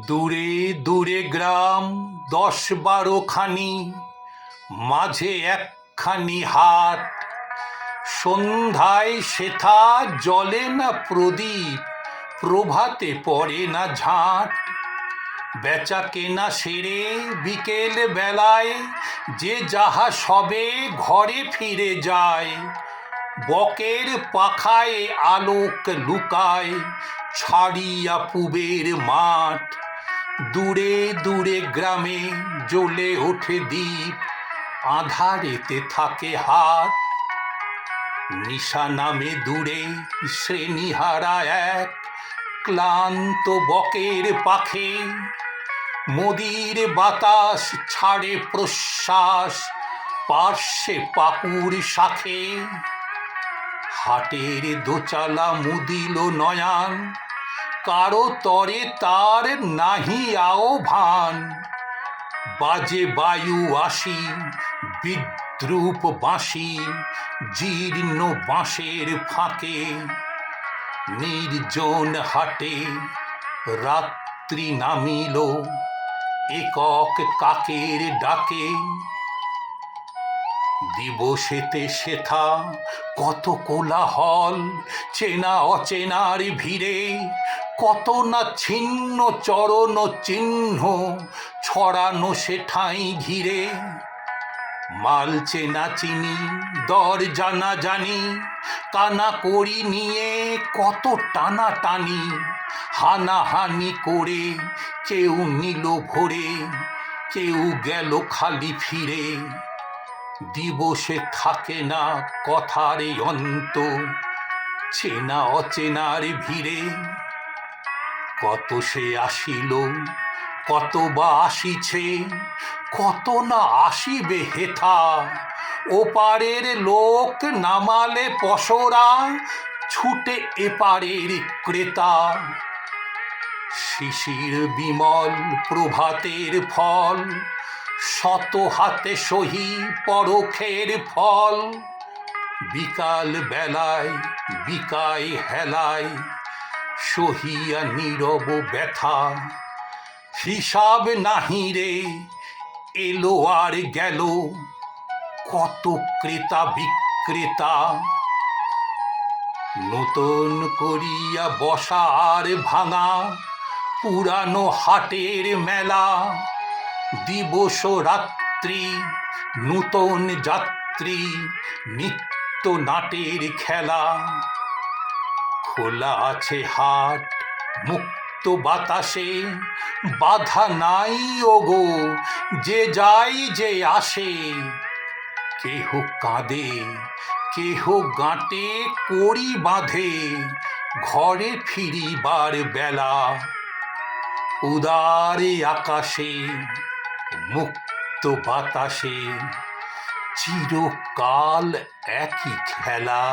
দূরে দূরে গ্রাম ১০-১২খানি, মাঝে একখানি হাট। সন্ধ্যায় সেথা জ্বলে না প্রদীপ, প্রভাতে পড়ে না ঝাঁট। বেচা কেনা সেরে বিকেল বেলায় যে যাহা সবে ঘরে ফিরে যায়। বকের পাখায় আলোক লুকায় ছাড়িয়া পুবের মাঠ। দূরে দূরে গ্রামে জ্বলে ওঠে দ্বীপ, আঁধারেতে থাকে হাট। নিশা নামে দূরে শ্রেণীহারা এক ক্লান্ত বকের পাখে। মদির বাতাস ছাড়ে প্রশ্বাস পার্শ্বে পাকুর শাখে। হাটের দোচালা মুদিল নয়ান, কারো তরে তার নাহি আহ্বান। বাজে বায়ু আসি বিদ্রূপ বাঁশি, জীর্ণ বাঁশের ফাঁকে। নির্জন হাটে রাত্রি নামিল একক কাকের ডাকে। দিবসেতে সেথা কত কোলাহল, চেনা অচেনার ভিড়ে। কত না ছিন্ন চরণ চিহ্ন ছড়ানো সে ঠাঁই ঘিরে। মাল চেনা চিনি দর জানা জানি, কানা কড়ি নিয়ে কত টানা টানি। হানাহানি করে কেউ নিল ভরে, কেউ গেল খালি ফিরে। দিবসে থাকে না কথার অন্ত, চেনা অচেনার ভিড়ে। কত সে আসিল, কত বা আসিছে, কত না আসিবে হেথা। ওপারের লোক নামালে পসরা, ছুটে এপারের ক্রেতা। শিশির বিমল প্রভাতের ফল, শত হাতে সহি পরখের ফল। বিকাল বেলায় বিকায় হেলায় সহিয়া নীরব ব্যথা। হিসাব নাহি রে এলো আর গেল, কত ক্রেতা বিক্রেতা। নতুন করিয়া বসা আর ভাঙা পুরানো হাটের মেলা। দিবস রাত্রি নূতন যাত্রী, নিত্য নাটের খেলা। খোলা আছে হাট মুক্ত বাতাসে, বাধা নাই ওগো যে যায় যে আসে। কেহ কাঁদে কেহ গাঁটে কড়ি বাঁধে, ঘরে ফিরিবার বেলা। উদারে আকাশে মুক্ত বাতাসে চিরকাল একই খেলা।